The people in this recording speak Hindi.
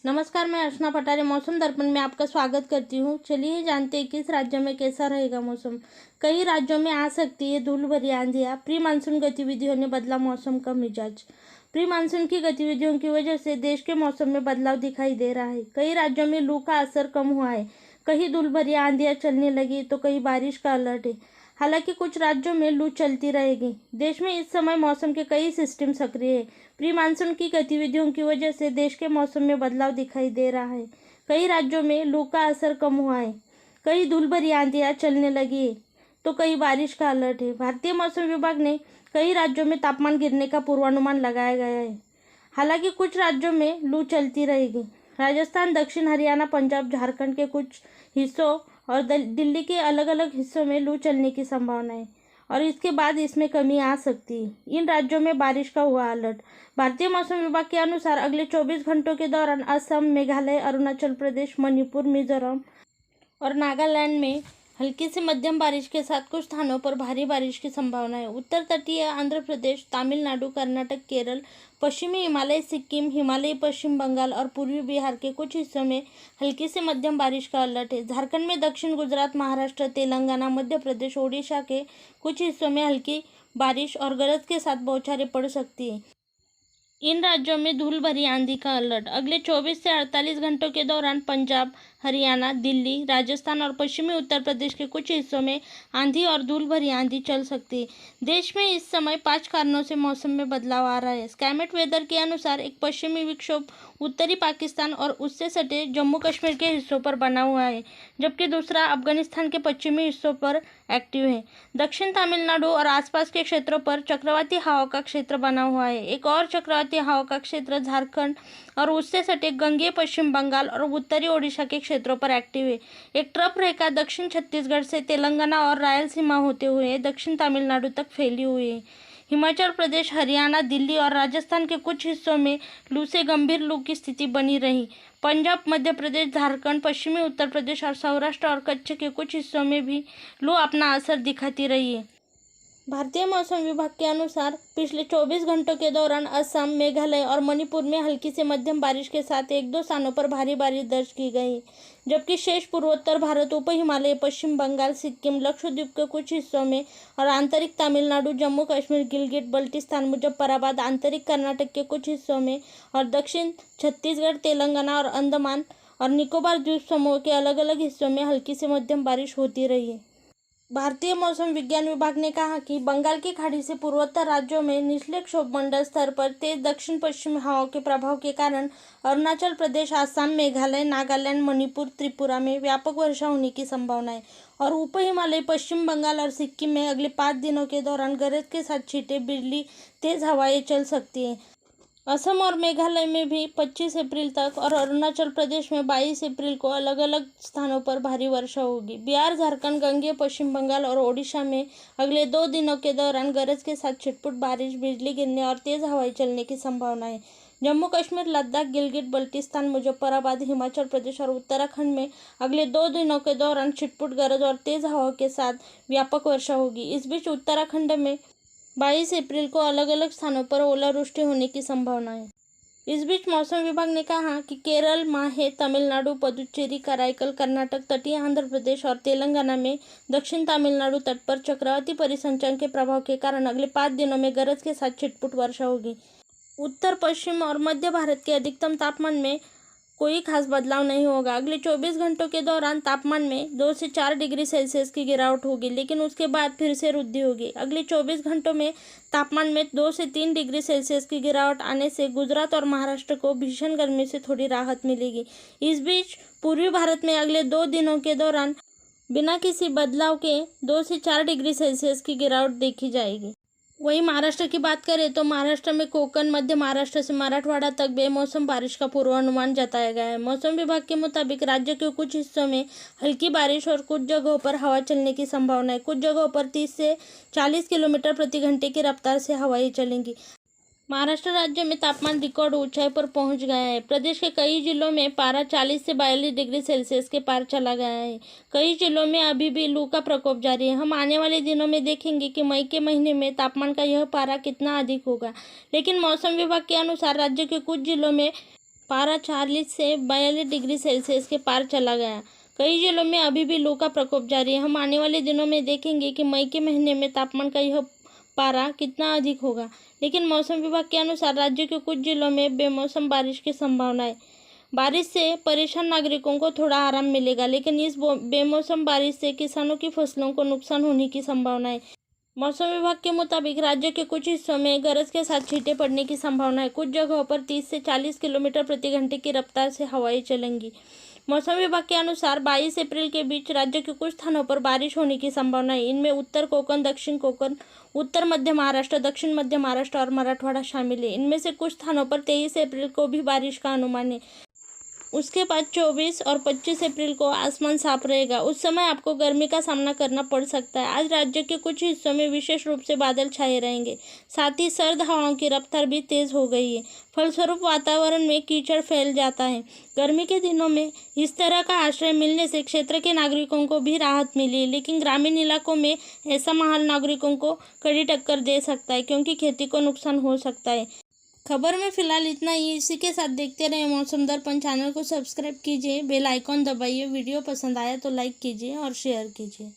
नमस्कार, मैं अर्चना पटारे मौसम दर्पण में आपका स्वागत करती हूँ। चलिए जानते हैं किस राज्य में कैसा रहेगा मौसम। कई राज्यों में आ सकती है धूल भरी आंधियाँ। प्री मानसून गतिविधियों ने बदला मौसम का मिजाज। प्री मानसून की गतिविधियों की वजह से देश के मौसम में बदलाव दिखाई दे रहा है। कई राज्यों में लू का असर कम हुआ है, कहीं धूल भरी आंधियाँ चलने लगी तो कहीं बारिश का अलर्ट है। हालांकि कुछ राज्यों में लू चलती रहेगी। देश में इस समय मौसम के कई सिस्टम सक्रिय है। प्री मानसून की गतिविधियों की वजह से देश के मौसम में बदलाव दिखाई दे रहा है। कई राज्यों में लू का असर कम हुआ है, कहीं धूल भरी आंधियाँ चलने लगी है तो कहीं बारिश का अलर्ट है। भारतीय मौसम विभाग ने कई राज्यों में तापमान गिरने का पूर्वानुमान लगाया गया है। हालांकि कुछ राज्यों में लू चलती रहेगी। राजस्थान, दक्षिण हरियाणा, पंजाब, झारखंड के कुछ हिस्सों और दिल्ली के अलग अलग हिस्सों में लू चलने की संभावना है और इसके बाद इसमें कमी आ सकती है। इन राज्यों में बारिश का हुआ अलर्ट। भारतीय मौसम विभाग के अनुसार अगले 24 घंटों के दौरान असम, मेघालय, अरुणाचल प्रदेश, मणिपुर, मिजोरम और नागालैंड में हल्की से मध्यम बारिश के साथ कुछ स्थानों पर भारी बारिश की संभावना है। उत्तर तटीय आंध्र प्रदेश, तमिलनाडु, कर्नाटक, केरल, पश्चिमी हिमालय, सिक्किम, हिमालयी पश्चिम बंगाल और पूर्वी बिहार के कुछ हिस्सों में हल्की से मध्यम बारिश का अलर्ट है। झारखंड में दक्षिण गुजरात, महाराष्ट्र, तेलंगाना, मध्य प्रदेश, ओडिशा के कुछ हिस्सों में हल्की बारिश और गरज के साथ बौछारें पड़ सकती है। इन राज्यों में धूल भरी आंधी का अलर्ट। अगले 24 से 48 घंटों के दौरान पंजाब, हरियाणा, दिल्ली, राजस्थान और पश्चिमी उत्तर प्रदेश के कुछ हिस्सों में आंधी और धूल भरी आंधी चल सकती है। देश में इस समय 5 कारणों से मौसम में बदलाव आ रहा है। स्काईमेट वेदर के अनुसार एक पश्चिमी विक्षोभ उत्तरी पाकिस्तान और उससे सटे जम्मू कश्मीर के हिस्सों पर बना हुआ है, जबकि दूसरा अफगानिस्तान के पश्चिमी हिस्सों पर एक्टिव है। दक्षिण तमिलनाडु और आसपास के क्षेत्रों पर चक्रवाती हवा का क्षेत्र बना हुआ है। एक और चक्रवाती हवा का क्षेत्र झारखंड और उससे सटे गंगेय पश्चिम बंगाल और उत्तरी ओडिशा के क्षेत्रों पर एक्टिव है। एक ट्रफ रेखा दक्षिण छत्तीसगढ़ से तेलंगाना और रायलसीमा होते हुए दक्षिण तमिलनाडु तक फैली हुई है। हिमाचल प्रदेश, हरियाणा, दिल्ली और राजस्थान के कुछ हिस्सों में लू से गंभीर लू की स्थिति बनी रही। पंजाब, मध्य प्रदेश, झारखंड, पश्चिमी उत्तर प्रदेश और सौराष्ट्र और कच्छ के कुछ हिस्सों में भी लू अपना असर दिखाती रही है। भारतीय मौसम विभाग के अनुसार पिछले 24 घंटों के दौरान असम, मेघालय और मणिपुर में हल्की से मध्यम बारिश के साथ 1-2 स्थानों पर भारी बारिश दर्ज की गई, जबकि शेष पूर्वोत्तर भारत, उप हिमालय, पश्चिम बंगाल, सिक्किम, लक्षद्वीप के कुछ हिस्सों में और आंतरिक तमिलनाडु, जम्मू कश्मीर, गिलगिट बल्टिस्तान, मुजफ्फराबाद, आंतरिक कर्नाटक के कुछ हिस्सों में और दक्षिण छत्तीसगढ़, तेलंगाना और अंडमान और निकोबार द्वीप समूह के अलग अलग हिस्सों में हल्की से मध्यम बारिश होती रही है। भारतीय मौसम विज्ञान विभाग ने कहा कि बंगाल की खाड़ी से पूर्वोत्तर राज्यों में निचले क्षोभमंडल स्तर पर तेज दक्षिण पश्चिम हवाओं के प्रभाव के कारण अरुणाचल प्रदेश, आसाम, मेघालय, नागालैंड, मणिपुर, त्रिपुरा में व्यापक वर्षा होने की संभावना है और उप हिमालय, पश्चिम बंगाल और सिक्किम में अगले 5 दिनों के दौरान गरज के साथ छींटे, बिजली, तेज हवाएं चल सकती हैं। असम और मेघालय में भी 25 अप्रैल तक और अरुणाचल प्रदेश में 22 अप्रैल को अलग अलग स्थानों पर भारी वर्षा होगी। बिहार, झारखंड, गंगेय पश्चिम बंगाल और ओडिशा में अगले 2 दिनों के दौरान गरज के साथ छिटपुट बारिश, बिजली गिरने और तेज हवाएं चलने की संभावना है। जम्मू कश्मीर, लद्दाख, गिलगिट बल्टिस्तान, मुजफ्फराबाद, हिमाचल प्रदेश और उत्तराखंड में अगले 2 दिनों के दौरान छिटपुट गरज और तेज हवाओं के साथ व्यापक वर्षा होगी। इस बीच उत्तराखंड में 22 अप्रैल को अलग अलग स्थानों पर ओलावृष्टि होने की संभावना है। इस बीच मौसम विभाग ने कहा कि केरल, माहे, तमिलनाडु, पुदुचेरी, कराईकल, कर्नाटक, तटीय आंध्र प्रदेश और तेलंगाना में दक्षिण तमिलनाडु तट पर चक्रवाती परिसंचरण के प्रभाव के कारण अगले 5 दिनों में गरज के साथ छिटपुट वर्षा होगी। उत्तर, पश्चिम और मध्य भारत के अधिकतम तापमान में कोई खास बदलाव नहीं होगा। अगले 24 घंटों के दौरान तापमान में 2 से 4 डिग्री सेल्सियस की गिरावट होगी, लेकिन उसके बाद फिर से वृद्धि होगी। अगले 24 घंटों में तापमान में 2 से 3 डिग्री सेल्सियस की गिरावट आने से गुजरात और महाराष्ट्र को भीषण गर्मी से थोड़ी राहत मिलेगी। इस बीच पूर्वी भारत में अगले 2 दिनों के दौरान बिना किसी बदलाव के 2 से 4 डिग्री सेल्सियस की गिरावट देखी जाएगी। वहीं महाराष्ट्र की बात करें तो महाराष्ट्र में कोकण, मध्य महाराष्ट्र से मराठवाड़ा तक बेमौसम बारिश का पूर्वानुमान जताया गया है। मौसम विभाग के मुताबिक राज्य के कुछ हिस्सों में हल्की बारिश और कुछ जगहों पर हवा चलने की संभावना है। कुछ जगहों पर 30 से 40 किलोमीटर प्रति घंटे की रफ्तार से हवाएं चलेंगी। महाराष्ट्र राज्य में तापमान रिकॉर्ड ऊंचाई पर पहुंच गया है। प्रदेश के कई जिलों में पारा 40 से 42 डिग्री सेल्सियस के पार चला गया है। कई जिलों में अभी भी लू का प्रकोप जारी है। हम आने वाले दिनों में देखेंगे कि मई के महीने में तापमान का यह पारा कितना अधिक होगा, लेकिन मौसम विभाग के अनुसार राज्य के कुछ जिलों में पारा 40 से 42 डिग्री सेल्सियस के पार चला गया। कई जिलों में अभी भी लू का प्रकोप जारी है। हम आने वाले दिनों में देखेंगे कि मई के महीने में तापमान का यह पारा कितना अधिक होगा। लेकिन मौसम विभाग के अनुसार राज्य के कुछ जिलों में बेमौसम बारिश की संभावना है। बारिश से परेशान नागरिकों को थोड़ा आराम मिलेगा, लेकिन इस बेमौसम बारिश से किसानों की फसलों को नुकसान होने की संभावना है। मौसम विभाग के मुताबिक राज्य के कुछ हिस्सों में गरज के साथ छींटे पड़ने की संभावना है। कुछ जगहों पर 30 से 40 किलोमीटर प्रति घंटे की रफ्तार से हवाएं चलेंगी। मौसम विभाग के अनुसार 22 अप्रैल के बीच राज्य के कुछ स्थानों पर बारिश होने की संभावना है। इनमें उत्तर कोकण, दक्षिण कोकण, उत्तर मध्य महाराष्ट्र, दक्षिण मध्य महाराष्ट्र और मराठवाड़ा शामिल है। इनमें से कुछ स्थानों पर 23 अप्रैल को भी बारिश का अनुमान है। उसके बाद 24 और 25 अप्रैल को आसमान साफ रहेगा। उस समय आपको गर्मी का सामना करना पड़ सकता है। आज राज्य के कुछ हिस्सों में विशेष रूप से बादल छाए रहेंगे। साथ ही सर्द हवाओं की रफ्तार भी तेज हो गई है। फलस्वरूप वातावरण में कीचड़ फैल जाता है। गर्मी के दिनों में इस तरह का आश्रय मिलने से क्षेत्र के नागरिकों को भी राहत मिली, लेकिन ग्रामीण इलाकों में ऐसा माहौल नागरिकों को कड़ी टक्कर दे सकता है, क्योंकि खेती को नुकसान हो सकता है। खबर में फिलहाल इतना ही। इसी के साथ देखते रहे मौसम दर्पण। चैनल को सब्सक्राइब कीजिए, बेल आइकॉन दबाइए। वीडियो पसंद आया तो लाइक कीजिए और शेयर कीजिए।